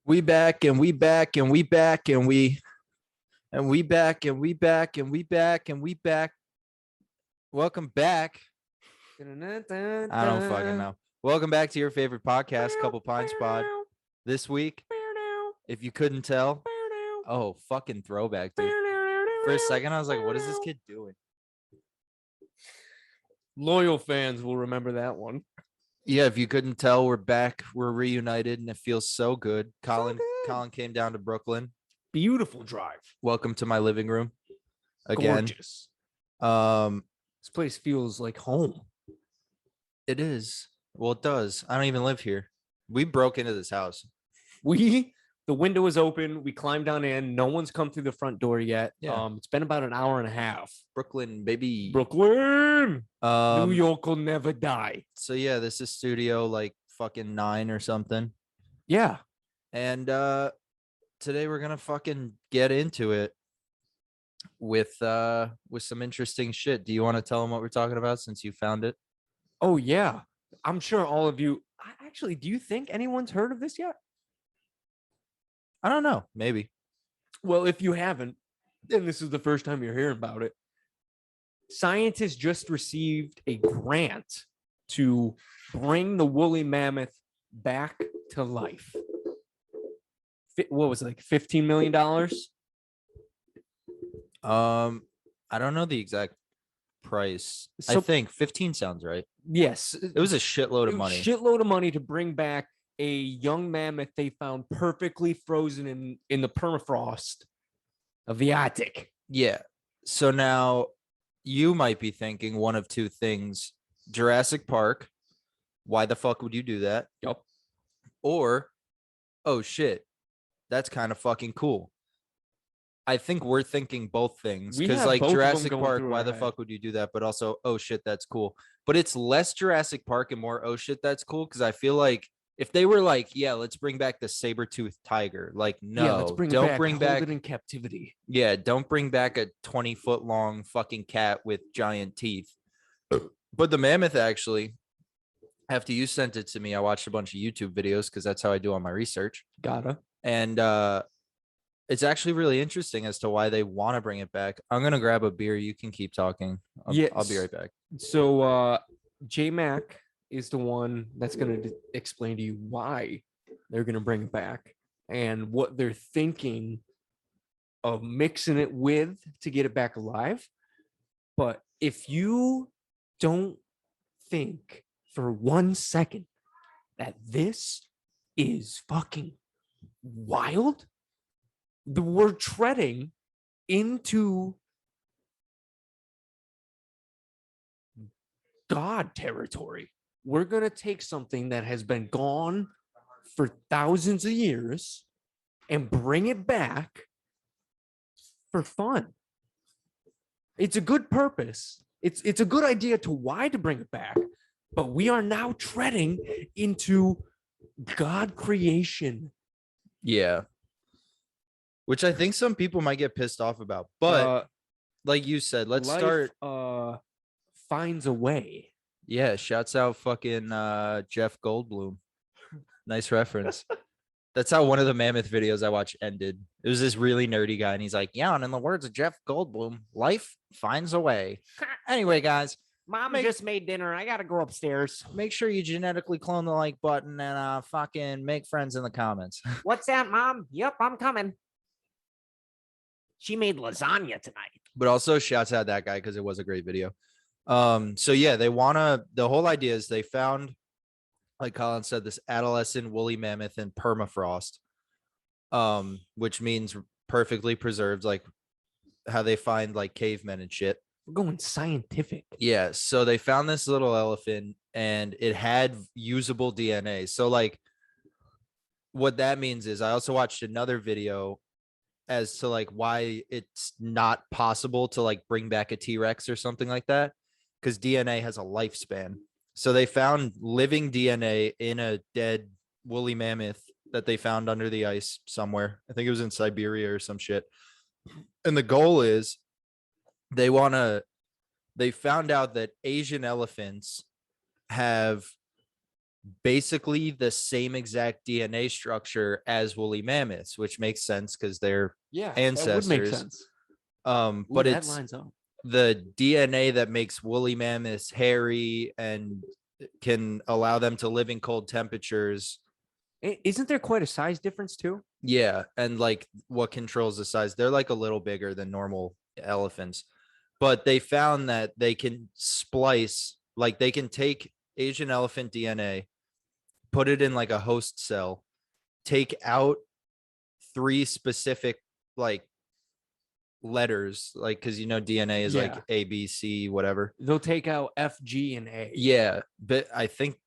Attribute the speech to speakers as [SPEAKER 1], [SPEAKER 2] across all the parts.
[SPEAKER 1] We back and we back and we back and we back and we back and we back and we back. Welcome back. I don't fucking know. Welcome back to your favorite podcast, Couple Pints Pod. This week, if you couldn't tell, oh, fucking throwback, dude. For a second, I was like, what is this kid doing?
[SPEAKER 2] Loyal fans will remember that one.
[SPEAKER 1] Yeah, if you couldn't tell, we're back. We're reunited, and it feels so good. Colin came down to Brooklyn.
[SPEAKER 2] Beautiful drive.
[SPEAKER 1] Welcome to my living room. Again.
[SPEAKER 2] Gorgeous.
[SPEAKER 1] This
[SPEAKER 2] place feels like home.
[SPEAKER 1] It is. Well, it does. I don't even live here. We broke into this house.
[SPEAKER 2] The window is open. We climbed down in. No one's come through the front door yet.
[SPEAKER 1] Yeah.
[SPEAKER 2] It's been about an hour and a half.
[SPEAKER 1] Brooklyn, baby.
[SPEAKER 2] Brooklyn. New York will never die.
[SPEAKER 1] So yeah, this is studio like fucking 9 or something.
[SPEAKER 2] Yeah.
[SPEAKER 1] And today we're gonna fucking get into it with some interesting shit. Do you want to tell them what we're talking about since you found it?
[SPEAKER 2] Oh yeah. I'm sure all of you actually, do you think anyone's heard of this yet?
[SPEAKER 1] I don't know. Maybe.
[SPEAKER 2] Well, if you haven't, then this is the first time you're hearing about it. Scientists just received a grant to bring the woolly mammoth back to life. What was it, like $15 million?
[SPEAKER 1] I don't know the exact price. I think 15 sounds right.
[SPEAKER 2] Yes.
[SPEAKER 1] It was a shitload of money.
[SPEAKER 2] Shitload of money to bring back a young mammoth they found perfectly frozen in the permafrost of the Arctic.
[SPEAKER 1] Yeah. So now you might be thinking one of two things. Jurassic Park. Why the fuck would you do that?
[SPEAKER 2] Yep.
[SPEAKER 1] Or, oh shit, that's kind of fucking cool. I think we're thinking both things. Because like Jurassic Park, why the fuck would you do that? But also, oh shit, that's cool. But it's less Jurassic Park and more, oh shit, that's cool. Because I feel like if they were like, yeah, let's bring back the saber-toothed tiger. Like, no,
[SPEAKER 2] yeah, let's bring
[SPEAKER 1] don't
[SPEAKER 2] it
[SPEAKER 1] bring back
[SPEAKER 2] it in captivity.
[SPEAKER 1] Yeah, don't bring back a 20-foot long fucking cat with giant teeth. But the mammoth, actually, after you sent it to me, I watched a bunch of YouTube videos because that's how I do all my research.
[SPEAKER 2] Gotta.
[SPEAKER 1] And it's actually really interesting as to why they want to bring it back. I'm gonna grab a beer. You can keep talking. I'll be right back.
[SPEAKER 2] So JMac is the one that's going to explain to you why they're going to bring it back and what they're thinking of mixing it with to get it back alive. But if you don't think for 1 second that this is fucking wild, we're treading into God territory. We're going to take something that has been gone for thousands of years and bring it back for fun. It's a good purpose. It's a good idea to why to bring it back, but we are now treading into God creation.
[SPEAKER 1] Yeah. Which I think some people might get pissed off about. But like you said, let's start.
[SPEAKER 2] Finds a way.
[SPEAKER 1] Yeah, shouts out fucking Jeff Goldblum. Nice reference. That's how one of the mammoth videos I watched ended. It was this really nerdy guy, and he's like, yeah, and in the words of Jeff Goldblum, life finds a way. Anyway, guys.
[SPEAKER 2] Mom just made dinner. I got to go upstairs.
[SPEAKER 1] Make sure you genetically clone the like button and fucking make friends in the comments.
[SPEAKER 2] What's that, Mom? Yep, I'm coming. She made lasagna tonight.
[SPEAKER 1] But also shouts out that guy because it was a great video. So yeah, the whole idea is they found, like Colin said, this adolescent woolly mammoth in permafrost, which means perfectly preserved, like how they find like cavemen and shit.
[SPEAKER 2] We're going scientific.
[SPEAKER 1] Yeah. So they found this little elephant and it had usable DNA. So like what that means is I also watched another video as to like why it's not possible to like bring back a T-Rex or something like that. Because DNA has a lifespan. So they found living DNA in a dead woolly mammoth that they found under the ice somewhere. I think it was in Siberia or some shit. And the goal is they found out that Asian elephants have basically the same exact DNA structure as woolly mammoths, which makes sense because they're
[SPEAKER 2] Yeah, that would make
[SPEAKER 1] ancestors.
[SPEAKER 2] sense. Ooh,
[SPEAKER 1] But
[SPEAKER 2] that
[SPEAKER 1] it's
[SPEAKER 2] lines up.
[SPEAKER 1] the DNA that makes woolly mammoths hairy and can allow them to live in cold temperatures.
[SPEAKER 2] Isn't there quite a size difference too?
[SPEAKER 1] Yeah, and like what controls the size? They're like a little bigger than normal elephants, but they found that they can splice, like they can take Asian elephant DNA, put it in like a host cell, take out three specific like letters, like because DNA is
[SPEAKER 2] Yeah.
[SPEAKER 1] like A, B, C, whatever.
[SPEAKER 2] They'll take out F, G, and A.
[SPEAKER 1] Yeah, but I think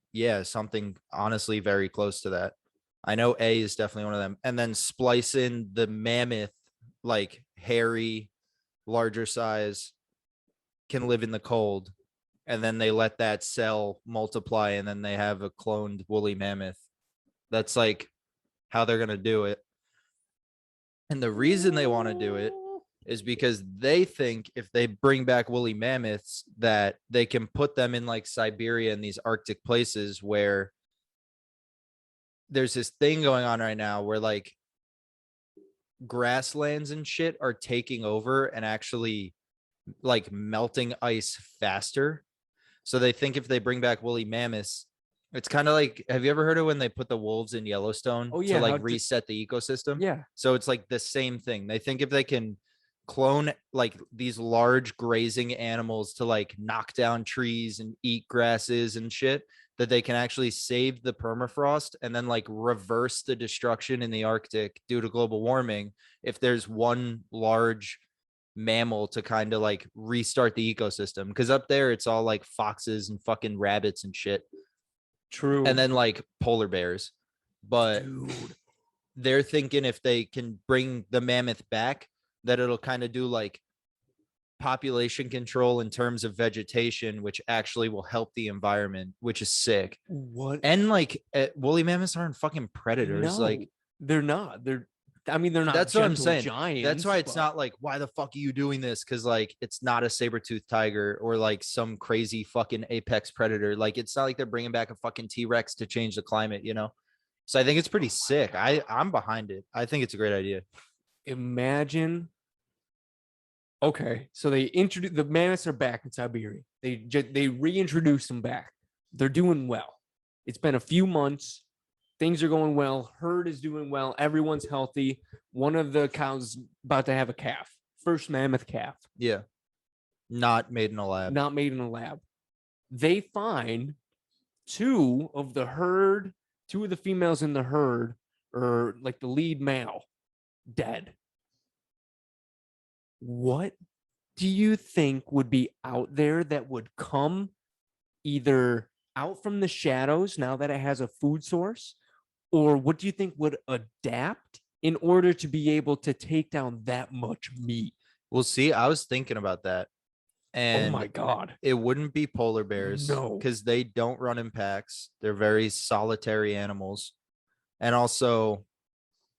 [SPEAKER 1] something honestly very close to that. I know A is definitely one of them, and then splice in the mammoth, like hairy, larger size, can live in the cold, and then they let that cell multiply, and then they have a cloned woolly mammoth. That's like how they're gonna do it. And the reason they want to do it is because they think if they bring back woolly mammoths that they can put them in like Siberia and these Arctic places where there's this thing going on right now where like grasslands and shit are taking over and actually like melting ice faster. So they think if they bring back woolly mammoths, it's kind of like, have you ever heard of when they put the wolves in Yellowstone
[SPEAKER 2] Oh,
[SPEAKER 1] to
[SPEAKER 2] yeah,
[SPEAKER 1] like
[SPEAKER 2] how to-
[SPEAKER 1] reset the ecosystem?
[SPEAKER 2] Yeah.
[SPEAKER 1] So it's like the same thing. They think if they can clone like these large grazing animals to like knock down trees and eat grasses and shit, that they can actually save the permafrost and then like reverse the destruction in the Arctic due to global warming if there's one large mammal to kind of like restart the ecosystem. Because up there it's all like foxes and fucking rabbits and shit,
[SPEAKER 2] True.
[SPEAKER 1] and then like polar bears. But
[SPEAKER 2] Dude.
[SPEAKER 1] they're thinking if they can bring the mammoth back, that it'll kind of do like population control in terms of vegetation, which actually will help the environment, which is sick.
[SPEAKER 2] What?
[SPEAKER 1] And like woolly mammoths aren't fucking predators.
[SPEAKER 2] No,
[SPEAKER 1] Like
[SPEAKER 2] they're not. I mean, they're not.
[SPEAKER 1] that's what I'm
[SPEAKER 2] gentle
[SPEAKER 1] saying.
[SPEAKER 2] Giants,
[SPEAKER 1] That's why it's
[SPEAKER 2] but-
[SPEAKER 1] not like, why the fuck are you doing this? Because like it's not a saber-toothed tiger or like some crazy fucking apex predator. Like it's not like they're bringing back a fucking T-Rex to change the climate, you know? So I think it's pretty sick. I'm behind it. I think it's a great idea.
[SPEAKER 2] Imagine. Okay, so they introduce the mammoths are back in Siberia. They reintroduced them back. They're doing well. It's been a few months. Things are going well. Herd is doing well. Everyone's healthy. One of the cows about to have a calf. First mammoth calf.
[SPEAKER 1] Yeah. Not made in a lab.
[SPEAKER 2] Not made in a lab. They find two of the females in the herd, or like the lead male, dead. What do you think would be out there that would come either out from the shadows now that it has a food source, or what do you think would adapt in order to be able to take down that much meat?
[SPEAKER 1] We'll see. I was thinking about that. And
[SPEAKER 2] oh my God.
[SPEAKER 1] it wouldn't be polar bears.
[SPEAKER 2] No.
[SPEAKER 1] Because they don't run in packs. They're very solitary animals. And also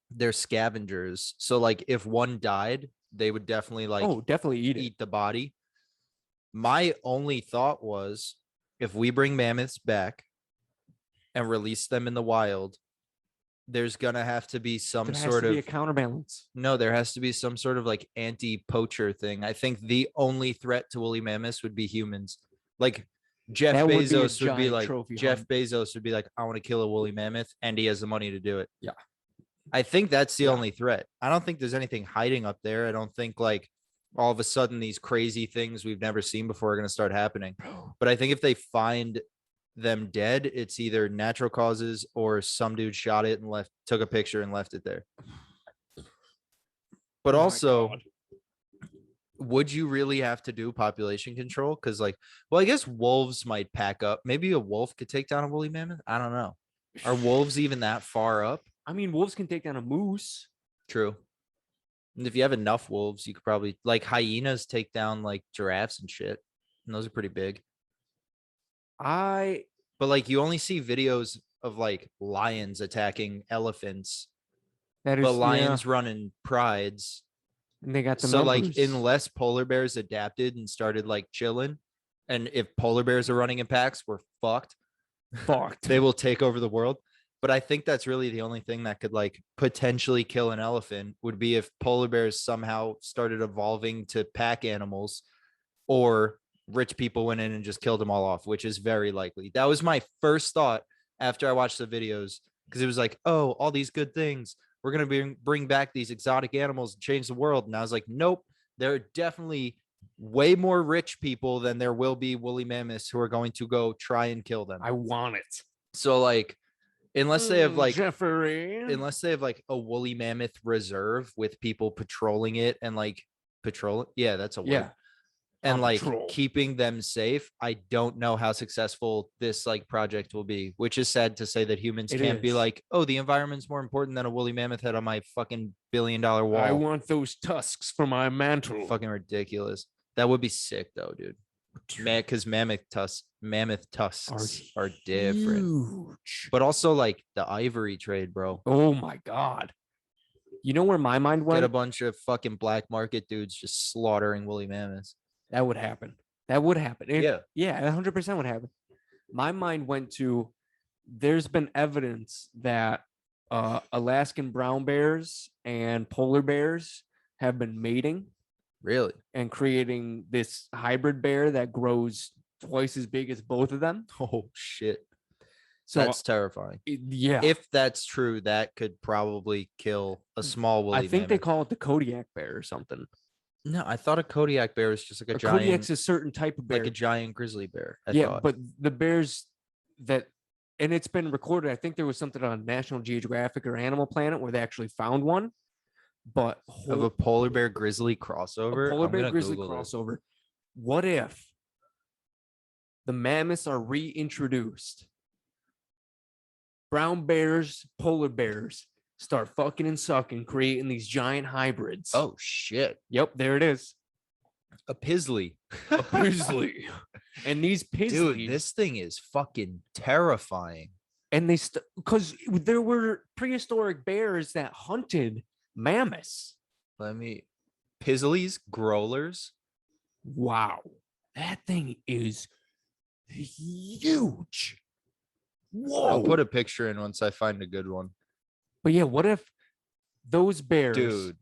[SPEAKER 1] they're scavengers. So like if one died, they would definitely like
[SPEAKER 2] Definitely eat it.
[SPEAKER 1] eat the body. My only thought was if we bring mammoths back and release them in the wild, there's gonna have to be some
[SPEAKER 2] There has
[SPEAKER 1] sort
[SPEAKER 2] to
[SPEAKER 1] of
[SPEAKER 2] be a counterbalance.
[SPEAKER 1] no, there has to be some sort of like anti-poacher thing. I think the only threat to woolly mammoths would be humans. Like Jeff
[SPEAKER 2] That would be a
[SPEAKER 1] Bezos would be
[SPEAKER 2] giant
[SPEAKER 1] like
[SPEAKER 2] trophy
[SPEAKER 1] Jeff
[SPEAKER 2] hunt.
[SPEAKER 1] Bezos would be like, I want to kill a woolly mammoth, and he has the money to do it.
[SPEAKER 2] Yeah.
[SPEAKER 1] I think that's the
[SPEAKER 2] Yeah.
[SPEAKER 1] only threat. I don't think there's anything hiding up there. I don't think like all of a sudden these crazy things we've never seen before are going to start happening. But I think if they find them dead, it's either natural causes or some dude shot it and took a picture and left it there. But
[SPEAKER 2] Oh my
[SPEAKER 1] also,
[SPEAKER 2] God.
[SPEAKER 1] would you really have to do population control? Because like, well, I guess wolves might pack up. Maybe a wolf could take down a woolly mammoth. I don't know. Are wolves even that far up?
[SPEAKER 2] I mean, wolves can take down a moose.
[SPEAKER 1] True. And if you have enough wolves, you could probably like hyenas take down like giraffes and shit. And those are pretty big. But like you only see videos of like lions attacking elephants,
[SPEAKER 2] That is,
[SPEAKER 1] but lions run in prides.
[SPEAKER 2] and they got the
[SPEAKER 1] So like
[SPEAKER 2] numbers.
[SPEAKER 1] unless polar bears adapted and started like chilling, and if polar bears are running in packs, we're fucked.
[SPEAKER 2] fucked.
[SPEAKER 1] They will take over the world. But I think that's really the only thing that could like potentially kill an elephant would be if polar bears somehow started evolving to pack animals, or rich people went in and just killed them all off, which is very likely. That was my first thought after I watched the videos, because it was like, oh, all these good things. We're going to bring back these exotic animals and change the world. And I was like, nope, there are definitely way more rich people than there will be woolly mammoths who are going to go try and kill them.
[SPEAKER 2] I want it.
[SPEAKER 1] So like, unless they have like
[SPEAKER 2] Jeffrey.
[SPEAKER 1] unless they have like a woolly mammoth reserve with people patrolling it and like patrol, yeah, that's a word.
[SPEAKER 2] Yeah.
[SPEAKER 1] And
[SPEAKER 2] On
[SPEAKER 1] like
[SPEAKER 2] patrol.
[SPEAKER 1] keeping them safe, I don't know how successful this like project will be, which is sad to say that humans
[SPEAKER 2] It
[SPEAKER 1] can't be
[SPEAKER 2] is.
[SPEAKER 1] like, oh, the environment's more important than a woolly mammoth head on my fucking $1 billion wall.
[SPEAKER 2] I want those tusks for my mantle.
[SPEAKER 1] Fucking ridiculous. That would be sick though, dude. Man, because mammoth tusks are different.
[SPEAKER 2] Huge.
[SPEAKER 1] But also like the ivory trade, bro.
[SPEAKER 2] Oh my god. You know where my mind
[SPEAKER 1] Get a
[SPEAKER 2] went?
[SPEAKER 1] bunch of fucking black market dudes just slaughtering woolly mammoths.
[SPEAKER 2] That would happen. That would happen.
[SPEAKER 1] Yeah.
[SPEAKER 2] Yeah, 100% would happen. My mind went to, there's been evidence that Alaskan brown bears and polar bears have been mating
[SPEAKER 1] Really?
[SPEAKER 2] and creating this hybrid bear that grows twice as big as both of them.
[SPEAKER 1] Oh shit.
[SPEAKER 2] So
[SPEAKER 1] That's terrifying.
[SPEAKER 2] yeah,
[SPEAKER 1] If that's true, that could probably kill a small woolly
[SPEAKER 2] I think they
[SPEAKER 1] mammoth.
[SPEAKER 2] call it the Kodiak bear or something.
[SPEAKER 1] No, I thought a Kodiak bear was just like a giant,
[SPEAKER 2] Kodiak's a certain type of bear.
[SPEAKER 1] like a giant grizzly bear. I
[SPEAKER 2] yeah,
[SPEAKER 1] thought.
[SPEAKER 2] but the bears that, and it's been recorded. I think there was something on National Geographic or Animal Planet where they actually found one. But
[SPEAKER 1] Of a polar bear grizzly crossover.
[SPEAKER 2] polar
[SPEAKER 1] I'm
[SPEAKER 2] bear
[SPEAKER 1] gonna
[SPEAKER 2] grizzly
[SPEAKER 1] Google this.
[SPEAKER 2] crossover. What if the mammoths are reintroduced? Brown bears, polar bears start fucking and sucking, creating these giant hybrids.
[SPEAKER 1] Oh shit.
[SPEAKER 2] Yep, there it is.
[SPEAKER 1] A Pizzly.
[SPEAKER 2] A Pizzly. And these Pizzlies,
[SPEAKER 1] Dude, this thing is fucking terrifying.
[SPEAKER 2] and they because there were prehistoric bears that hunted mammoths.
[SPEAKER 1] Pizzlies, growlers.
[SPEAKER 2] Wow, that thing is huge. Whoa.
[SPEAKER 1] I'll put a picture in once I find a good one.
[SPEAKER 2] But yeah, what if those bears,
[SPEAKER 1] Dude,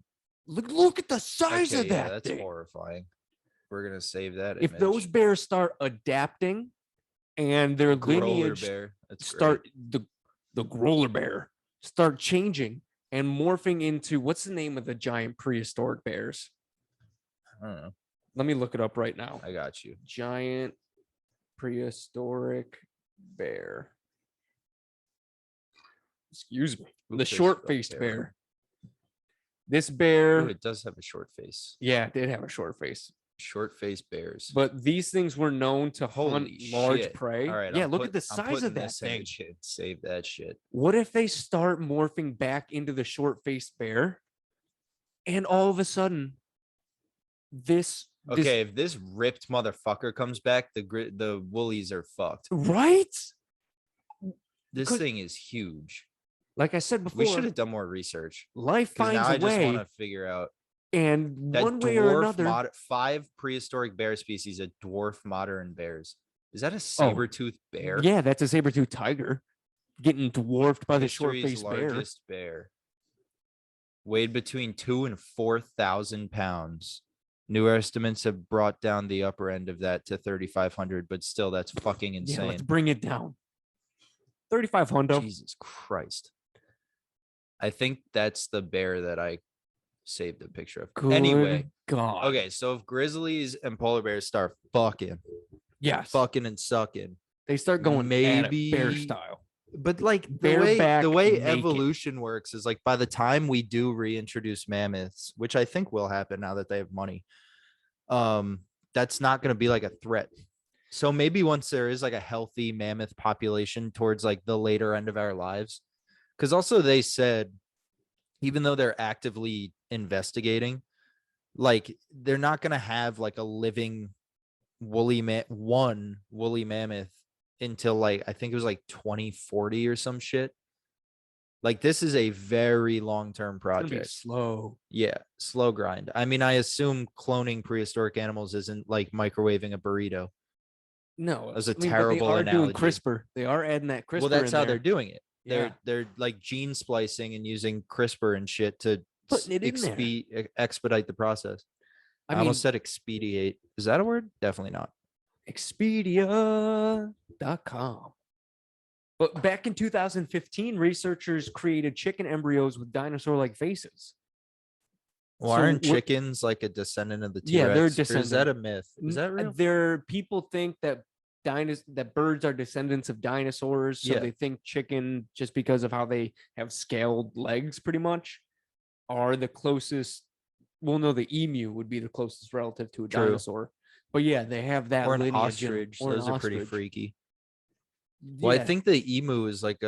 [SPEAKER 2] look at the size
[SPEAKER 1] okay,
[SPEAKER 2] of that
[SPEAKER 1] that's
[SPEAKER 2] thing.
[SPEAKER 1] horrifying. We're gonna save that.
[SPEAKER 2] If
[SPEAKER 1] image.
[SPEAKER 2] those bears start adapting and their
[SPEAKER 1] Grolar
[SPEAKER 2] lineage
[SPEAKER 1] bear, that's
[SPEAKER 2] start the Grolar bear start changing and morphing into, what's the name of the giant prehistoric bears?
[SPEAKER 1] great. I don't know.
[SPEAKER 2] Let me look it up right now.
[SPEAKER 1] I got you.
[SPEAKER 2] Giant prehistoric bear. Excuse me.
[SPEAKER 1] Who
[SPEAKER 2] The
[SPEAKER 1] cares
[SPEAKER 2] short-faced
[SPEAKER 1] about bear?
[SPEAKER 2] bear. This bear,
[SPEAKER 1] Oh, it does have a short face.
[SPEAKER 2] yeah, it did have a short face.
[SPEAKER 1] Short-faced bears.
[SPEAKER 2] But these things were known to hunt
[SPEAKER 1] Holy
[SPEAKER 2] large
[SPEAKER 1] shit.
[SPEAKER 2] prey.
[SPEAKER 1] All right.
[SPEAKER 2] Yeah, look at the size of that
[SPEAKER 1] this
[SPEAKER 2] thing.
[SPEAKER 1] image in. Save that shit.
[SPEAKER 2] What if they start morphing back into the short-faced bear, and all of a sudden, this
[SPEAKER 1] Okay, if this ripped motherfucker comes back, the woolies are fucked.
[SPEAKER 2] right?
[SPEAKER 1] This
[SPEAKER 2] 'Cause-
[SPEAKER 1] thing is huge.
[SPEAKER 2] Like I said before,
[SPEAKER 1] We should have done more research.
[SPEAKER 2] life
[SPEAKER 1] Because now
[SPEAKER 2] finds
[SPEAKER 1] I
[SPEAKER 2] a
[SPEAKER 1] just
[SPEAKER 2] way,
[SPEAKER 1] want to figure out
[SPEAKER 2] and
[SPEAKER 1] that
[SPEAKER 2] one way or another,
[SPEAKER 1] 5 prehistoric bear species of dwarf modern bears. Is that a saber-toothed bear?
[SPEAKER 2] yeah, that's a saber-toothed tiger getting dwarfed by the
[SPEAKER 1] History's
[SPEAKER 2] short-faced bear.
[SPEAKER 1] largest bear. Weighed between 2,000 and 4,000 pounds. New estimates have brought down the upper end of that to 3,500, but still, that's fucking
[SPEAKER 2] Yeah,
[SPEAKER 1] insane.
[SPEAKER 2] let's bring it down. 3,500.
[SPEAKER 1] Jesus Christ. I think that's the bear that I saved a picture of.
[SPEAKER 2] Good
[SPEAKER 1] Anyway,
[SPEAKER 2] God.
[SPEAKER 1] okay, so if grizzlies and polar bears start fucking
[SPEAKER 2] Yes.
[SPEAKER 1] and sucking,
[SPEAKER 2] They start going
[SPEAKER 1] maybe
[SPEAKER 2] bear style.
[SPEAKER 1] but like the
[SPEAKER 2] Bareback
[SPEAKER 1] way
[SPEAKER 2] naked.
[SPEAKER 1] evolution works is like by the time we do reintroduce mammoths, which I think will happen now that they have money, that's not going to be like a threat. So maybe once there is like a healthy mammoth population towards like the later end of our lives, because also they said, even though they're actively investigating, like they're not going to have like a living woolly mammoth until like, I think it was like 2040 or some shit. Like this is a very long-term
[SPEAKER 2] It's gonna be
[SPEAKER 1] project.
[SPEAKER 2] slow.
[SPEAKER 1] Yeah, slow grind. I mean, I assume cloning prehistoric animals isn't like microwaving a burrito.
[SPEAKER 2] No,
[SPEAKER 1] That was a
[SPEAKER 2] but they
[SPEAKER 1] terrible
[SPEAKER 2] are doing
[SPEAKER 1] analogy.
[SPEAKER 2] CRISPR. They are adding that CRISPR.
[SPEAKER 1] Well, that's
[SPEAKER 2] in
[SPEAKER 1] how
[SPEAKER 2] there.
[SPEAKER 1] they're doing it.
[SPEAKER 2] Yeah.
[SPEAKER 1] They're like gene splicing and using CRISPR and shit to
[SPEAKER 2] Putting it in there.
[SPEAKER 1] expedite the process.
[SPEAKER 2] I
[SPEAKER 1] I
[SPEAKER 2] mean,
[SPEAKER 1] almost said expedite. Is that a word? Definitely not.
[SPEAKER 2] Expedia.com. But back in 2015, researchers created chicken embryos with dinosaur-like faces.
[SPEAKER 1] Well,
[SPEAKER 2] So
[SPEAKER 1] aren't
[SPEAKER 2] we're-
[SPEAKER 1] chickens like a descendant of the T-Rex?
[SPEAKER 2] Yeah, they're
[SPEAKER 1] Or is that
[SPEAKER 2] descendant.
[SPEAKER 1] a myth? Is that real?
[SPEAKER 2] People think that that birds are descendants of dinosaurs, so
[SPEAKER 1] Yeah.
[SPEAKER 2] they think chicken, just because of how they have scaled legs, pretty much, are the closest. Well, no, the emu would be the closest relative to a
[SPEAKER 1] True.
[SPEAKER 2] dinosaur. But yeah, they have that
[SPEAKER 1] Or an
[SPEAKER 2] lineage in 'em,
[SPEAKER 1] ostrich.
[SPEAKER 2] or an
[SPEAKER 1] Those are pretty
[SPEAKER 2] ostrich.
[SPEAKER 1] freaky. Well, I
[SPEAKER 2] Yeah.
[SPEAKER 1] think the emu is like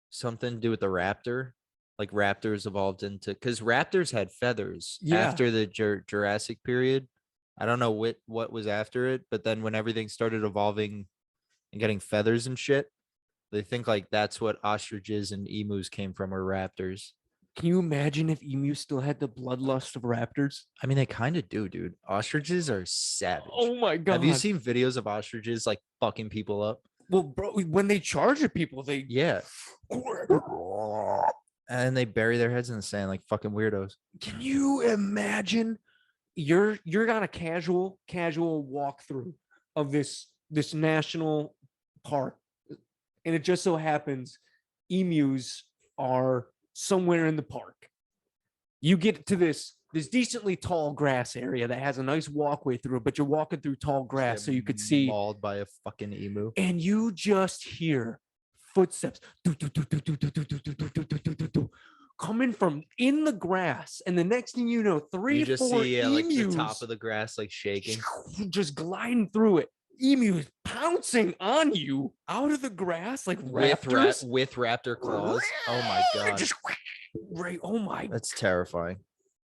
[SPEAKER 1] something to do with the raptor. Like raptors evolved into, because raptors had feathers
[SPEAKER 2] Yeah.
[SPEAKER 1] after the Jurassic period. I don't know what was after it, but then when everything started evolving and getting feathers and shit, they think like that's what ostriches and emus came from, or raptors.
[SPEAKER 2] Can you imagine if emus still had the bloodlust of raptors?
[SPEAKER 1] I mean, they kind of do, dude. Ostriches are savage.
[SPEAKER 2] Oh my god!
[SPEAKER 1] Have you seen videos of ostriches like fucking people up?
[SPEAKER 2] Well, bro, when they charge at people, they
[SPEAKER 1] Yeah. And they bury their heads in the sand like fucking weirdos.
[SPEAKER 2] Can you imagine? You're on a casual walkthrough of this national park, and it just so happens emus are somewhere in the park. You get to this decently tall grass area that has a nice walkway through it, but you're walking through tall grass so you could see,
[SPEAKER 1] mauled by a fucking emu.
[SPEAKER 2] and you just hear footsteps coming from in the grass, and the next thing you know,
[SPEAKER 1] You just
[SPEAKER 2] 4
[SPEAKER 1] see
[SPEAKER 2] emus
[SPEAKER 1] like the top of the grass like shaking.
[SPEAKER 2] just gliding through it. Emus pouncing on you out of the grass like raptors
[SPEAKER 1] with raptor claws. Oh my god.
[SPEAKER 2] Just right. Oh my.
[SPEAKER 1] That's terrifying.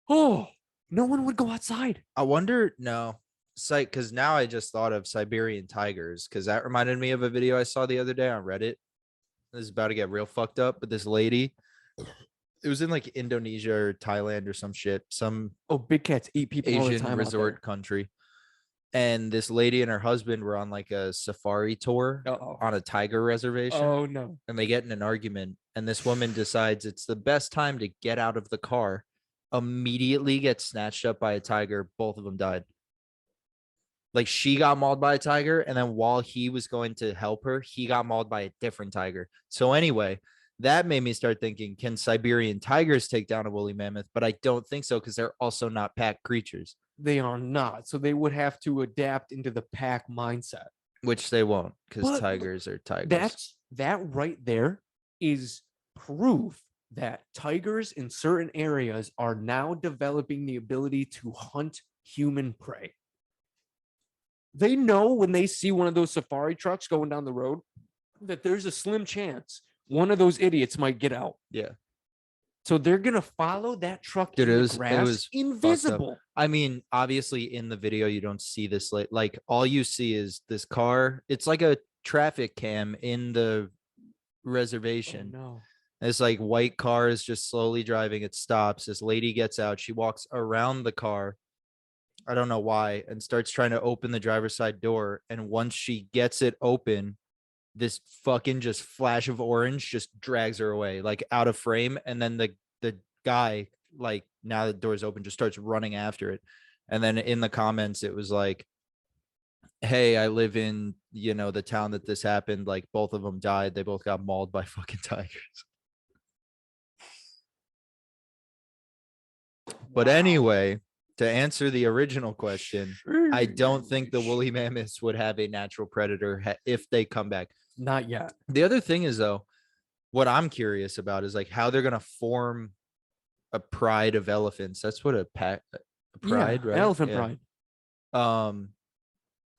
[SPEAKER 2] Oh, no one would go outside.
[SPEAKER 1] I wonder, no. Because now I just thought of Siberian tigers, because that reminded me of a video I saw the other day on Reddit. This is about to get real fucked up, but this lady, it was in like Indonesia or Thailand or some shit, some
[SPEAKER 2] big cats eat people all the
[SPEAKER 1] Asian
[SPEAKER 2] time
[SPEAKER 1] resort country. And this lady and her husband were on like a safari tour on a tiger reservation.
[SPEAKER 2] Oh no.
[SPEAKER 1] And they get in an argument, and this woman decides it's the best time to get out of the car, immediately gets snatched up by a tiger. Both of them died. Like, she got mauled by a tiger, and then while he was going to help her, he got mauled by a different tiger. So anyway, that made me start thinking, can Siberian tigers take down a woolly mammoth? But I don't think so, because they're also not pack creatures.
[SPEAKER 2] They are not. So they would have to adapt into the pack mindset,
[SPEAKER 1] which they won't, because
[SPEAKER 2] But
[SPEAKER 1] tigers are tigers.
[SPEAKER 2] That right there is proof that tigers in certain areas are now developing the ability to hunt human prey. They know when they see one of those safari trucks going down the road that there's a slim chance one of those idiots might get out.
[SPEAKER 1] Yeah.
[SPEAKER 2] So they're gonna follow that truck
[SPEAKER 1] Dude,
[SPEAKER 2] in
[SPEAKER 1] it
[SPEAKER 2] the
[SPEAKER 1] was
[SPEAKER 2] grass, invisible.
[SPEAKER 1] I mean, obviously in the video you don't see this, like all you see is this car. It's like a traffic cam in the reservation.
[SPEAKER 2] Oh, no.
[SPEAKER 1] This like white car is just slowly driving. It stops. This lady gets out. She walks around the car. I don't know why, and starts trying to open the driver's side door. And once she gets it open, this fucking just flash of orange just drags her away, like out of frame. And then the guy, like, now the door's open, just starts running after it. And then in the comments, it was like, hey, I live in, the town that this happened. Like, both of them died. They both got mauled by fucking tigers. But anyway, to answer the original question, I don't think the woolly mammoths would have a natural predator if they come back.
[SPEAKER 2] Not yet.
[SPEAKER 1] The other thing is, though, what I'm curious about is like how they're going to form a pride of elephants. That's what a pride, right?
[SPEAKER 2] Elephant pride.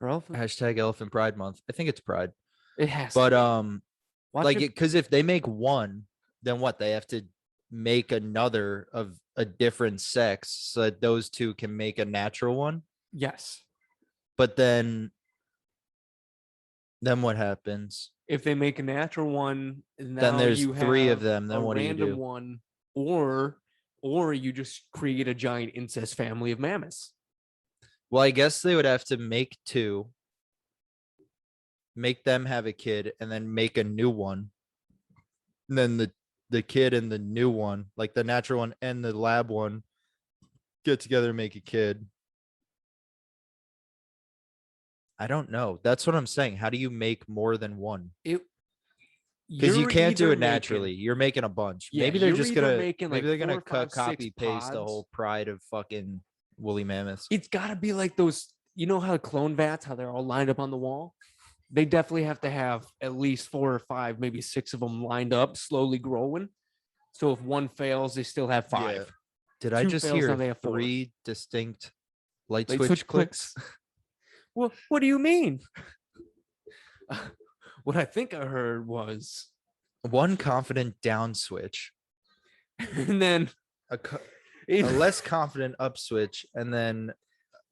[SPEAKER 1] Hashtag elephant pride month. I think it's pride.
[SPEAKER 2] It has
[SPEAKER 1] but
[SPEAKER 2] to be.
[SPEAKER 1] because if they make one, then what? They have to make another of a different sex so that those two can make a natural one.
[SPEAKER 2] Yes.
[SPEAKER 1] But then what happens?
[SPEAKER 2] If they make a natural one,
[SPEAKER 1] then there's three of them. Then what do you do?
[SPEAKER 2] One, or you just create a giant incest family of mammoths.
[SPEAKER 1] Well, I guess they would have to make two, make them have a kid, and then make a new one. And then the kid and the new one, like the natural one and the lab one, get together and make a kid. I don't know. That's what I'm saying. How do you make more than one?
[SPEAKER 2] It
[SPEAKER 1] Because you
[SPEAKER 2] you're
[SPEAKER 1] can't do
[SPEAKER 2] either
[SPEAKER 1] it naturally.
[SPEAKER 2] making-
[SPEAKER 1] You're making a bunch.
[SPEAKER 2] Yeah,
[SPEAKER 1] Maybe they're
[SPEAKER 2] you're
[SPEAKER 1] just
[SPEAKER 2] either
[SPEAKER 1] gonna
[SPEAKER 2] making
[SPEAKER 1] maybe
[SPEAKER 2] like
[SPEAKER 1] they're gonna
[SPEAKER 2] 4,
[SPEAKER 1] cut
[SPEAKER 2] 5, 6
[SPEAKER 1] copy paste the
[SPEAKER 2] pods.
[SPEAKER 1] whole pride of fucking woolly mammoths.
[SPEAKER 2] It's got to be like those, you know how clone vats, how they're all lined up on the wall? They definitely have to have at least 4 or 5, maybe 6 of them lined up, slowly growing. So if one fails, they still have 5.
[SPEAKER 1] Yeah. Did I
[SPEAKER 2] 2
[SPEAKER 1] just
[SPEAKER 2] fails, now
[SPEAKER 1] hear
[SPEAKER 2] they have 4.
[SPEAKER 1] 3 distinct light
[SPEAKER 2] Light
[SPEAKER 1] switch
[SPEAKER 2] switch
[SPEAKER 1] clicks?
[SPEAKER 2] Well, what do you mean? What I think I heard was,
[SPEAKER 1] One confident down switch,
[SPEAKER 2] and then
[SPEAKER 1] a less confident up switch, and then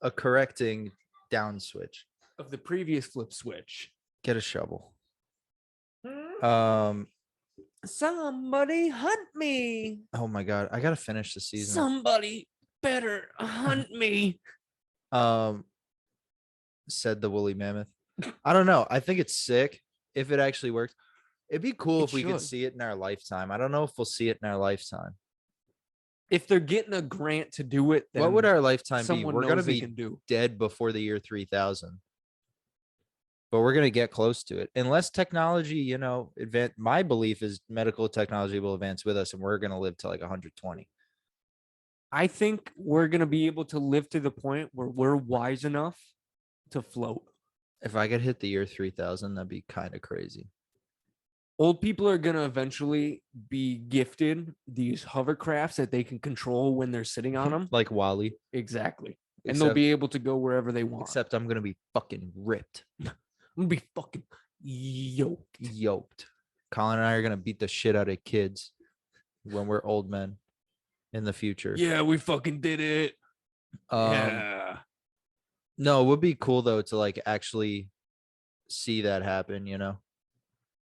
[SPEAKER 1] a correcting down switch.
[SPEAKER 2] of the previous flip switch.
[SPEAKER 1] Get a shovel.
[SPEAKER 2] Somebody hunt me.
[SPEAKER 1] Oh my god, I gotta finish the season.
[SPEAKER 2] Somebody better hunt me.
[SPEAKER 1] Said the woolly mammoth. I don't know. I think it's sick if it actually works. It'd be cool
[SPEAKER 2] It
[SPEAKER 1] if we could
[SPEAKER 2] should.
[SPEAKER 1] see it in our lifetime. I don't know if we'll see it in our lifetime.
[SPEAKER 2] If they're getting a grant to do it, then
[SPEAKER 1] What would our lifetime be?
[SPEAKER 2] someone
[SPEAKER 1] We're gonna
[SPEAKER 2] knows they
[SPEAKER 1] be
[SPEAKER 2] can do.
[SPEAKER 1] dead before the year 3000. But we're gonna get close to it. Unless technology, advance. My belief is medical technology will advance with us, and we're gonna live to like 120.
[SPEAKER 2] I think we're gonna be able to live to the point where we're wise enough to float.
[SPEAKER 1] If I could hit the year 3000, that'd be kind of crazy.
[SPEAKER 2] Old people are gonna eventually be gifted these hovercrafts that they can control when they're sitting on them.
[SPEAKER 1] Like Wally.
[SPEAKER 2] Exactly. And they'll be able to go wherever they want.
[SPEAKER 1] Except I'm gonna be fucking ripped.
[SPEAKER 2] I'm gonna be fucking
[SPEAKER 1] Yoked. Colin and I are gonna beat the shit out of kids when we're old men in the future.
[SPEAKER 2] Yeah, we fucking did it. Yeah.
[SPEAKER 1] No, it would be cool though to like actually see that happen,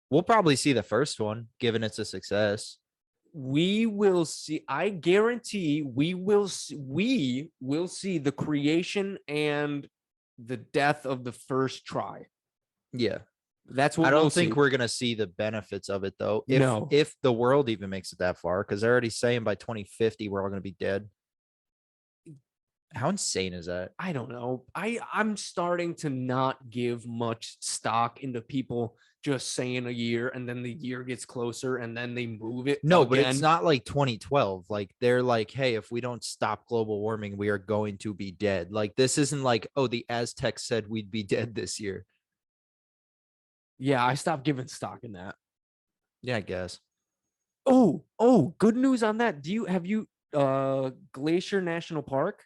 [SPEAKER 1] We'll probably see the first one, given it's a success.
[SPEAKER 2] We will see. I guarantee we will see the creation and the death of the first try.
[SPEAKER 1] Yeah.
[SPEAKER 2] That's what
[SPEAKER 1] I don't
[SPEAKER 2] we'll
[SPEAKER 1] think
[SPEAKER 2] see.
[SPEAKER 1] we're gonna see the benefits of it though.
[SPEAKER 2] No.
[SPEAKER 1] If the world even makes it that far, because they're already saying by 2050 we're all gonna be dead. How insane is that?
[SPEAKER 2] I don't know. I'm starting to not give much stock into people just saying a year and then the year gets closer and then they move it.
[SPEAKER 1] No, but
[SPEAKER 2] again.
[SPEAKER 1] it's not like 2012. Like they're like, hey, if we don't stop global warming, we are going to be dead. Like this isn't like, oh, the Aztecs said we'd be dead this year.
[SPEAKER 2] Yeah, I stopped giving stock in that.
[SPEAKER 1] Yeah, I guess.
[SPEAKER 2] Oh, good news on that. Have you Glacier National Park?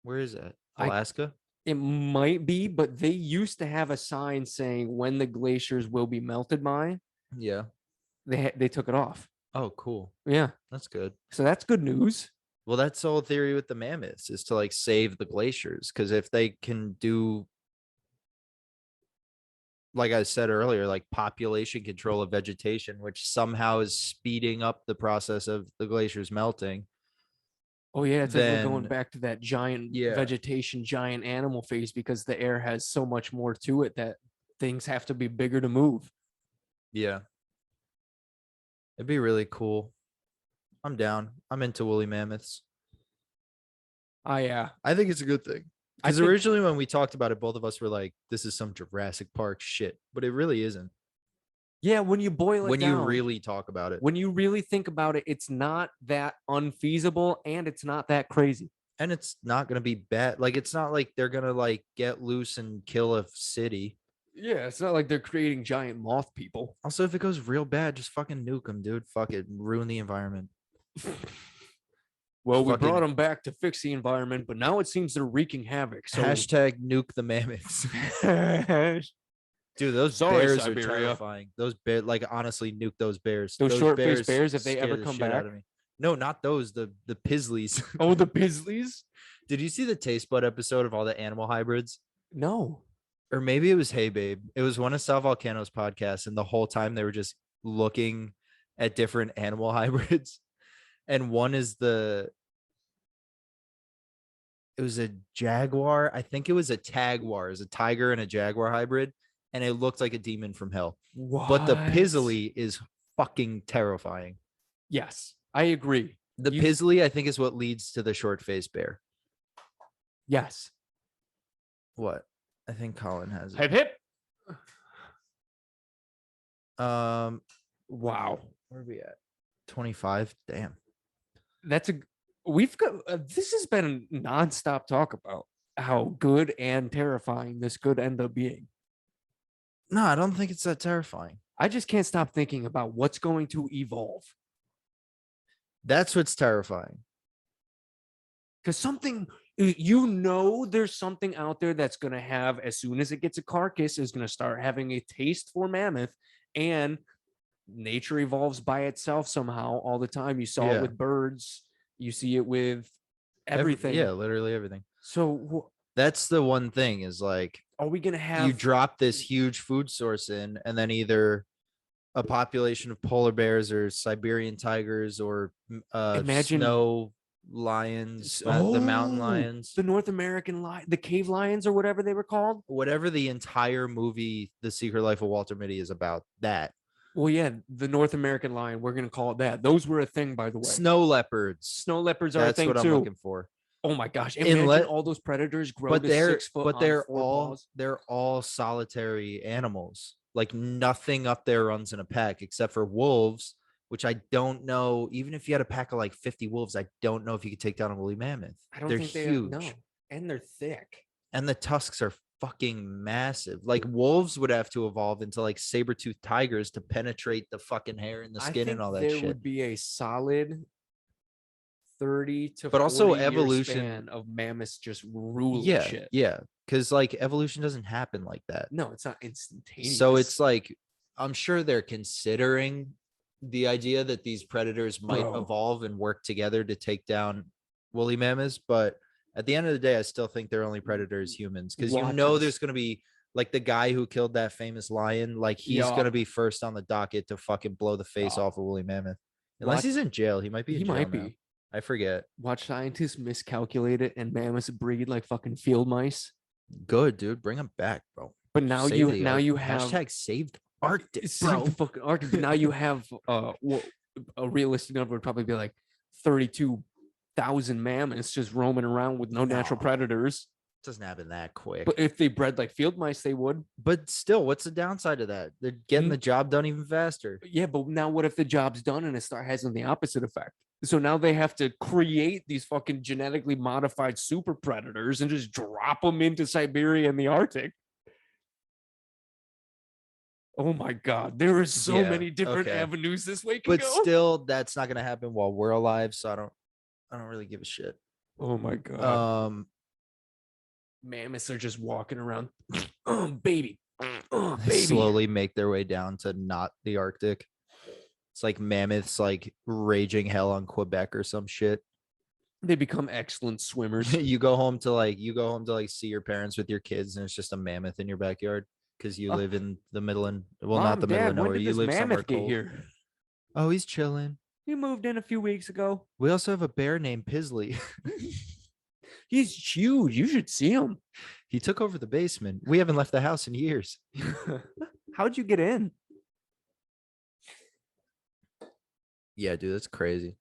[SPEAKER 1] Where is that? Alaska?
[SPEAKER 2] It might be, but they used to have a sign saying when the glaciers will be melted by.
[SPEAKER 1] Yeah.
[SPEAKER 2] They took it off.
[SPEAKER 1] Oh, cool.
[SPEAKER 2] Yeah.
[SPEAKER 1] That's good.
[SPEAKER 2] So that's good news.
[SPEAKER 1] Well, that's the whole theory with the mammoths is to like save the glaciers. Because if they can do, like I said earlier, like population control of vegetation, which somehow is speeding up the process of the glaciers melting.
[SPEAKER 2] Oh yeah, it's like we're going
[SPEAKER 1] then-
[SPEAKER 2] back to that giant
[SPEAKER 1] Yeah.
[SPEAKER 2] vegetation, giant animal phase because the air has so much more to it that things have to be bigger to move.
[SPEAKER 1] Yeah. It'd be really cool. I'm down. I'm into woolly mammoths.
[SPEAKER 2] Yeah.
[SPEAKER 1] I think it's a good thing.
[SPEAKER 2] I
[SPEAKER 1] Because
[SPEAKER 2] think-
[SPEAKER 1] originally when we talked about it, both of us were like, this is some Jurassic Park shit. But it really isn't.
[SPEAKER 2] Yeah, when you boil it
[SPEAKER 1] When
[SPEAKER 2] down,
[SPEAKER 1] you really talk about it.
[SPEAKER 2] when you really think about it, it's not that unfeasible and it's not that crazy.
[SPEAKER 1] And it's not going to be bad. Like, it's not like they're going to like get loose and kill a city.
[SPEAKER 2] Yeah, it's not like they're creating giant moth people.
[SPEAKER 1] Also, if it goes real bad, just fucking nuke them, dude. Fuck it. Ruin the environment.
[SPEAKER 2] Well, we
[SPEAKER 1] Fucking-
[SPEAKER 2] brought them back to fix the environment, but now it seems they're wreaking havoc. So
[SPEAKER 1] Hashtag nuke the mammoths. Dude, those
[SPEAKER 2] Sorry,
[SPEAKER 1] bears
[SPEAKER 2] Siberia.
[SPEAKER 1] are terrifying. Those bears, like honestly, nuke those bears.
[SPEAKER 2] Those short-faced bears, if they
[SPEAKER 1] scare
[SPEAKER 2] ever
[SPEAKER 1] the
[SPEAKER 2] come
[SPEAKER 1] shit out
[SPEAKER 2] back?
[SPEAKER 1] of me. No, not those. The Pizzlies.
[SPEAKER 2] Oh, the Pizzlies?
[SPEAKER 1] Did you see the Taste Bud episode of all the animal hybrids?
[SPEAKER 2] No.
[SPEAKER 1] Or maybe it was Hey Babe. It was one of Sal Volcano's podcasts, and the whole time they were just looking at different animal hybrids. And one is it was a jaguar. I think it was a taguar. It was a tiger and a jaguar hybrid. and it looked like a demon from hell.
[SPEAKER 2] What?
[SPEAKER 1] But the Pizzly is fucking terrifying.
[SPEAKER 2] Yes, I agree.
[SPEAKER 1] The Pizzly, I think, is what leads to the short-faced bear.
[SPEAKER 2] Yes.
[SPEAKER 1] What? I think Kollin has it.
[SPEAKER 2] Hip hip.
[SPEAKER 1] Wow. Where are we at? 25. Damn.
[SPEAKER 2] We've got this has been nonstop talk about how good and terrifying this could end up being.
[SPEAKER 1] No, I don't think it's that terrifying.
[SPEAKER 2] I just can't stop thinking about what's going to evolve.
[SPEAKER 1] That's what's terrifying.
[SPEAKER 2] Because there's something out there that's going to have, as soon as it gets a carcass, is going to start having a taste for mammoth, and nature evolves by itself somehow all the time. You saw it with birds. You see it with everything.
[SPEAKER 1] Literally everything.
[SPEAKER 2] So
[SPEAKER 1] that's the one thing is like,
[SPEAKER 2] are we going to have...
[SPEAKER 1] You drop this huge food source in, and then either a population of polar bears or Siberian tigers or
[SPEAKER 2] imagine
[SPEAKER 1] snow lions, the mountain lions,
[SPEAKER 2] the North American the cave lions, or whatever they were called.
[SPEAKER 1] Whatever the entire movie, The Secret Life of Walter Mitty, is about. That.
[SPEAKER 2] Well, yeah, the North American lion. We're gonna call it that. Those were a thing, by the way.
[SPEAKER 1] Snow leopards.
[SPEAKER 2] Snow leopards are a thing too.
[SPEAKER 1] That's what I'm looking for.
[SPEAKER 2] Oh my gosh! Imagine all those predators grow to 6 foot.
[SPEAKER 1] But they're all solitary animals. Like nothing up there runs in a pack except for wolves, which I don't know. Even if you had a pack of like 50 wolves, I don't know if you could take down a woolly mammoth.
[SPEAKER 2] I don't
[SPEAKER 1] they're
[SPEAKER 2] think
[SPEAKER 1] huge.
[SPEAKER 2] No, and they're thick.
[SPEAKER 1] And the tusks are fucking massive. Like wolves would have to evolve into like saber-toothed tigers to penetrate the fucking hair and the skin and all that shit.
[SPEAKER 2] There would be a solid 30 to
[SPEAKER 1] but
[SPEAKER 2] 40
[SPEAKER 1] also
[SPEAKER 2] year
[SPEAKER 1] evolution
[SPEAKER 2] span of mammoths just ruling shit.
[SPEAKER 1] Yeah, because like evolution doesn't happen like that.
[SPEAKER 2] No, it's not instantaneous.
[SPEAKER 1] So it's like, I'm sure they're considering the idea that these predators might evolve and work together to take down woolly mammoths, but at the end of the day, I still think they're only predators humans, because there's going to be like the guy who killed that famous lion, like he's going to be first on the docket to fucking blow the face off a woolly mammoth, unless he's in jail. He might be. He might be. I forget.
[SPEAKER 2] Watch scientists miscalculate it and mammoths breed like fucking field mice.
[SPEAKER 1] Good, dude. Bring them back, bro.
[SPEAKER 2] But now you have
[SPEAKER 1] hashtag saved Arctic,
[SPEAKER 2] bro. The fucking Arctic. Now you have a realistic number would probably be like 32,000 mammoths just roaming around with no natural predators.
[SPEAKER 1] It doesn't happen that quick.
[SPEAKER 2] But if they bred like field mice, they would.
[SPEAKER 1] But still, what's the downside of that? They're getting the job done even faster.
[SPEAKER 2] Yeah, but now what if the job's done and it has the opposite effect? So now they have to create these fucking genetically modified super predators and just drop them into Siberia and the Arctic. Oh my God, there are so many different avenues this way can
[SPEAKER 1] but
[SPEAKER 2] go.
[SPEAKER 1] Still, that's not gonna happen while we're alive. So I don't really give a shit.
[SPEAKER 2] Oh my God. Mammoths are just walking around. Baby.
[SPEAKER 1] They slowly make their way down to not the Arctic. It's like mammoths like raging hell on Quebec or some shit.
[SPEAKER 2] They become excellent swimmers.
[SPEAKER 1] you go home to see your parents with your kids, and it's just a mammoth in your backyard because you live in the middle and not the middle of nowhere. You live somewhere cold. Here? Oh, he's chilling.
[SPEAKER 2] He moved in a few weeks ago.
[SPEAKER 1] We also have a bear named Pizzly.
[SPEAKER 2] He's huge. You should see him.
[SPEAKER 1] He took over the basement. We haven't left the house in years.
[SPEAKER 2] How'd you get in?
[SPEAKER 1] Yeah, dude, that's crazy.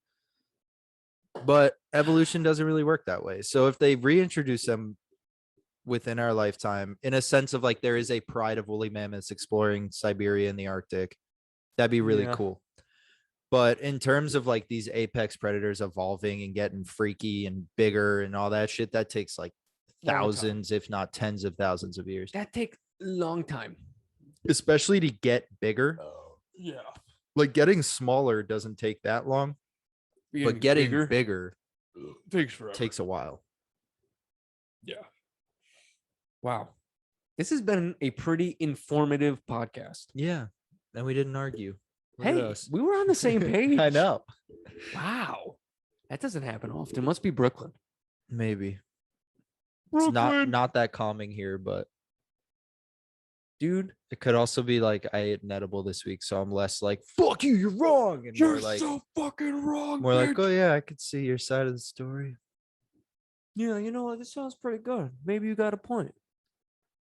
[SPEAKER 1] But evolution doesn't really work that way. So if they reintroduce them within our lifetime, in a sense of like there is a pride of woolly mammoths exploring Siberia and the Arctic, that'd be really cool. But in terms of like these apex predators evolving and getting freaky and bigger and all that shit, that takes like thousands, if not tens of thousands of years.
[SPEAKER 2] That takes a long time.
[SPEAKER 1] Especially to get bigger.
[SPEAKER 2] Yeah.
[SPEAKER 1] Like getting smaller doesn't take that long. But getting bigger takes a while.
[SPEAKER 2] Yeah. Wow. This has been a pretty informative podcast.
[SPEAKER 1] Yeah. And we didn't argue.
[SPEAKER 2] Hey, we were on the same page.
[SPEAKER 1] I know.
[SPEAKER 2] Wow. That doesn't happen often. It must be Brooklyn.
[SPEAKER 1] Maybe. Brooklyn. It's not that calming here, but
[SPEAKER 2] dude,
[SPEAKER 1] it could also be like I ate an edible this week, so I'm less like fuck you, you're wrong. And
[SPEAKER 2] you're like, so fucking wrong.
[SPEAKER 1] More like, oh yeah, I could see your side of the story.
[SPEAKER 2] Yeah, you know what? This sounds pretty good. Maybe you got a point.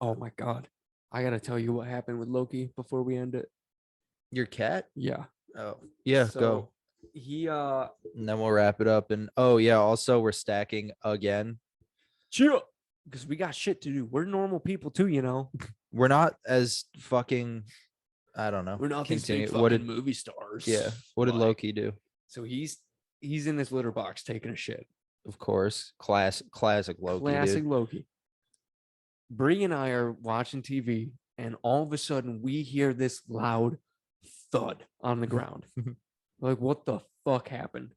[SPEAKER 2] Oh my God. I gotta tell you what happened with Loki before we end it.
[SPEAKER 1] Your cat?
[SPEAKER 2] Yeah.
[SPEAKER 1] Oh, yeah,
[SPEAKER 2] So
[SPEAKER 1] go.
[SPEAKER 2] he
[SPEAKER 1] And then we'll wrap it up. And oh yeah, also we're stacking again.
[SPEAKER 2] chill because we got shit to do. We're normal people too, you know.
[SPEAKER 1] We're not as fucking. I don't know.
[SPEAKER 2] We're not these big
[SPEAKER 1] What
[SPEAKER 2] fucking
[SPEAKER 1] did?
[SPEAKER 2] movie stars.
[SPEAKER 1] Yeah. What did
[SPEAKER 2] Like,
[SPEAKER 1] Loki do?
[SPEAKER 2] so he's in this litter box taking a shit.
[SPEAKER 1] Of course, classic Loki,
[SPEAKER 2] Classic
[SPEAKER 1] dude.
[SPEAKER 2] Loki. Bree and I are watching TV, and all of a sudden we hear this loud thud on the ground. Like, what the fuck happened?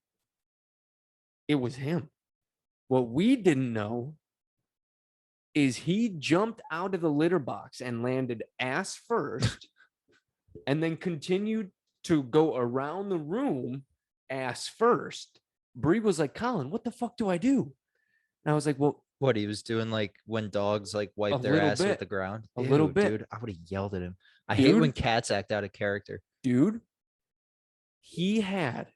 [SPEAKER 2] It was him. What we didn't know is he jumped out of the litter box and landed ass first, and then continued to go around the room ass first. Bree was like, Colin, what the fuck do I do? And I was like, well,
[SPEAKER 1] What he was doing, like when dogs like wipe
[SPEAKER 2] A
[SPEAKER 1] their
[SPEAKER 2] little
[SPEAKER 1] ass with
[SPEAKER 2] bit.
[SPEAKER 1] the ground.
[SPEAKER 2] A little
[SPEAKER 1] Ew,
[SPEAKER 2] bit.
[SPEAKER 1] dude. I would have yelled at him. I hate when
[SPEAKER 2] Dude.
[SPEAKER 1] cats act out of character.
[SPEAKER 2] Dude, he had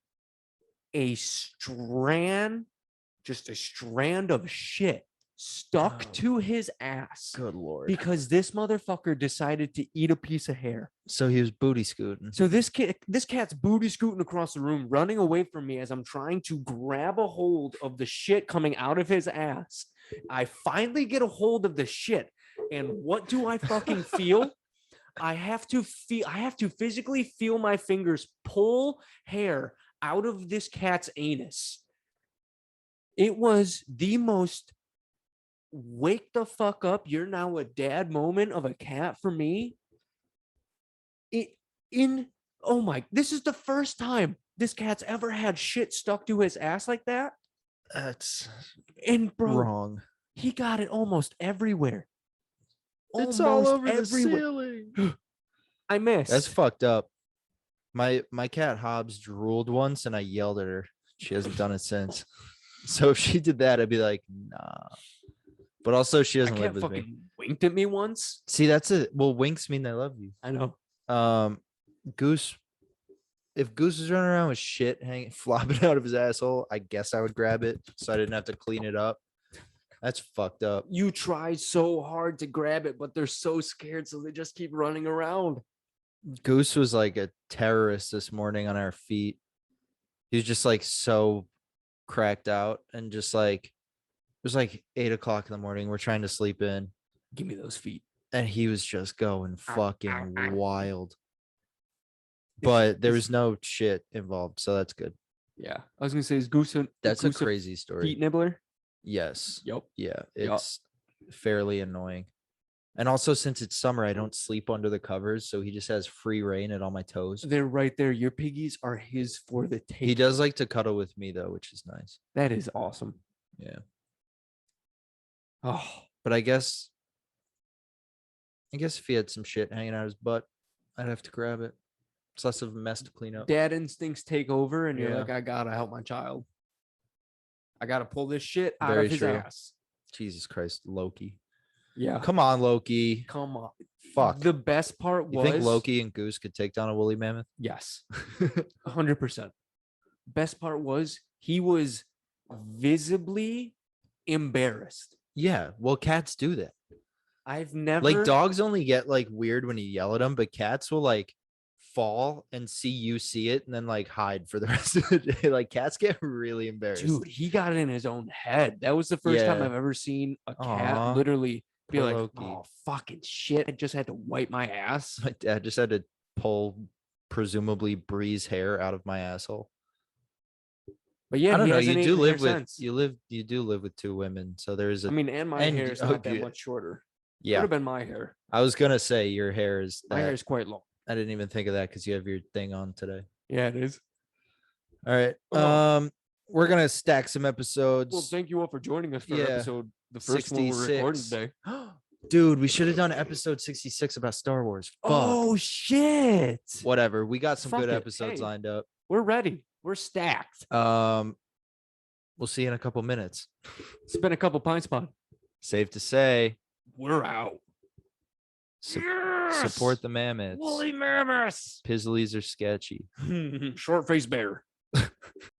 [SPEAKER 2] just a strand of shit stuck
[SPEAKER 1] Oh.
[SPEAKER 2] to his ass
[SPEAKER 1] Good lord.
[SPEAKER 2] because this motherfucker decided to eat a piece of hair.
[SPEAKER 1] So he was booty scooting.
[SPEAKER 2] So this cat's booty scooting across the room, running away from me as I'm trying to grab a hold of the shit coming out of his ass. I finally get a hold of the shit, and what do I fucking feel? I have to physically feel my fingers pull hair out of this cat's anus. It was the most wake the fuck up, you're now a dad moment of a cat for me. This is the first time this cat's ever had shit stuck to his ass like that.
[SPEAKER 1] That's
[SPEAKER 2] And bro,
[SPEAKER 1] wrong.
[SPEAKER 2] he got it almost everywhere.
[SPEAKER 1] It's all over
[SPEAKER 2] everywhere.
[SPEAKER 1] the ceiling.
[SPEAKER 2] I missed.
[SPEAKER 1] That's fucked up. My cat Hobbs drooled once, and I yelled at her. She hasn't done it since. So if she did that, I'd be like, nah. But also, she doesn't live with
[SPEAKER 2] fucking
[SPEAKER 1] me.
[SPEAKER 2] winked at me once.
[SPEAKER 1] See, that's it. Well, winks mean they love you.
[SPEAKER 2] I know.
[SPEAKER 1] Goose. If Goose is running around with shit hanging, flopping out of his asshole, I guess I would grab it so I didn't have to clean it up. That's fucked up.
[SPEAKER 2] You try so hard to grab it, but they're so scared, so they just keep running around.
[SPEAKER 1] Goose was like a terrorist this morning on our feet. He was just like so cracked out, and just like it was like 8 o'clock in the morning. We're trying to sleep in.
[SPEAKER 2] Give me those feet.
[SPEAKER 1] And he was just going fucking wild. But there was no shit involved, so that's good.
[SPEAKER 2] Yeah, I was gonna say, is Goose
[SPEAKER 1] That's a
[SPEAKER 2] Goose
[SPEAKER 1] crazy story.
[SPEAKER 2] feet nibbler?
[SPEAKER 1] Yes.
[SPEAKER 2] Yep.
[SPEAKER 1] Yeah, it's fairly annoying. And also, since it's summer, I don't sleep under the covers, so he just has free reign at all my toes.
[SPEAKER 2] They're right there. Your piggies are his for the taking.
[SPEAKER 1] He does like to cuddle with me though, which is nice.
[SPEAKER 2] That is awesome.
[SPEAKER 1] Yeah.
[SPEAKER 2] Oh,
[SPEAKER 1] But I guess if he had some shit hanging out his butt, I'd have to grab it. It's less of a mess to clean up.
[SPEAKER 2] dad instincts take over, and you're
[SPEAKER 1] Yeah.
[SPEAKER 2] like, I gotta help my child. I gotta pull this shit out
[SPEAKER 1] Very
[SPEAKER 2] of his
[SPEAKER 1] true.
[SPEAKER 2] ass.
[SPEAKER 1] Jesus Christ, Loki.
[SPEAKER 2] Yeah.
[SPEAKER 1] Come on, Loki.
[SPEAKER 2] Come on.
[SPEAKER 1] Fuck.
[SPEAKER 2] The best part
[SPEAKER 1] You
[SPEAKER 2] was
[SPEAKER 1] think Loki and Goose could take down a woolly mammoth?
[SPEAKER 2] Yes. 100%. Best part was he was visibly embarrassed.
[SPEAKER 1] Yeah. Well, cats do that.
[SPEAKER 2] I've never
[SPEAKER 1] Like dogs only get like weird when you yell at them, but cats will like fall and see you see it and then like hide for the rest of the day. Like cats get really embarrassed.
[SPEAKER 2] Dude, he got it in his own head. That was the first time
[SPEAKER 1] Yeah.
[SPEAKER 2] I've ever seen a cat
[SPEAKER 1] Aw,
[SPEAKER 2] literally be
[SPEAKER 1] poor
[SPEAKER 2] like,
[SPEAKER 1] Loki.
[SPEAKER 2] oh, fucking shit. I just had to wipe my ass.
[SPEAKER 1] My dad just had to pull presumably Bree's hair out of my asshole.
[SPEAKER 2] But yeah,
[SPEAKER 1] I don't
[SPEAKER 2] he
[SPEAKER 1] know.
[SPEAKER 2] hasn't
[SPEAKER 1] You do
[SPEAKER 2] eaten
[SPEAKER 1] live
[SPEAKER 2] hair
[SPEAKER 1] with
[SPEAKER 2] since.
[SPEAKER 1] you do live with two women, so there's a
[SPEAKER 2] I mean, and my
[SPEAKER 1] and
[SPEAKER 2] hair is
[SPEAKER 1] oh,
[SPEAKER 2] not that
[SPEAKER 1] yeah.
[SPEAKER 2] much shorter. Would
[SPEAKER 1] yeah.
[SPEAKER 2] have been my hair.
[SPEAKER 1] I was gonna say your hair is
[SPEAKER 2] My hair
[SPEAKER 1] that.
[SPEAKER 2] is quite long.
[SPEAKER 1] I didn't even think of that because you have your thing on today.
[SPEAKER 2] Yeah, it is.
[SPEAKER 1] All right.
[SPEAKER 2] Oh.
[SPEAKER 1] We're gonna stack some episodes.
[SPEAKER 2] Well, thank you all for joining us for
[SPEAKER 1] Yeah.
[SPEAKER 2] episode the first one we're recording
[SPEAKER 1] 66.
[SPEAKER 2] today.
[SPEAKER 1] Dude, we should have done episode 66 about Star Wars. Fuck.
[SPEAKER 2] Oh shit.
[SPEAKER 1] Whatever. We got some
[SPEAKER 2] Fuck
[SPEAKER 1] good
[SPEAKER 2] it.
[SPEAKER 1] episodes
[SPEAKER 2] Hey.
[SPEAKER 1] lined up.
[SPEAKER 2] We're ready. We're stacked.
[SPEAKER 1] We'll see you in a couple minutes.
[SPEAKER 2] It's been a couple pints, pod.
[SPEAKER 1] Safe to say,
[SPEAKER 2] We're out.
[SPEAKER 1] support the mammoths.
[SPEAKER 2] Wooly Mammoth.
[SPEAKER 1] Pizzlies are sketchy.
[SPEAKER 2] Short face bear.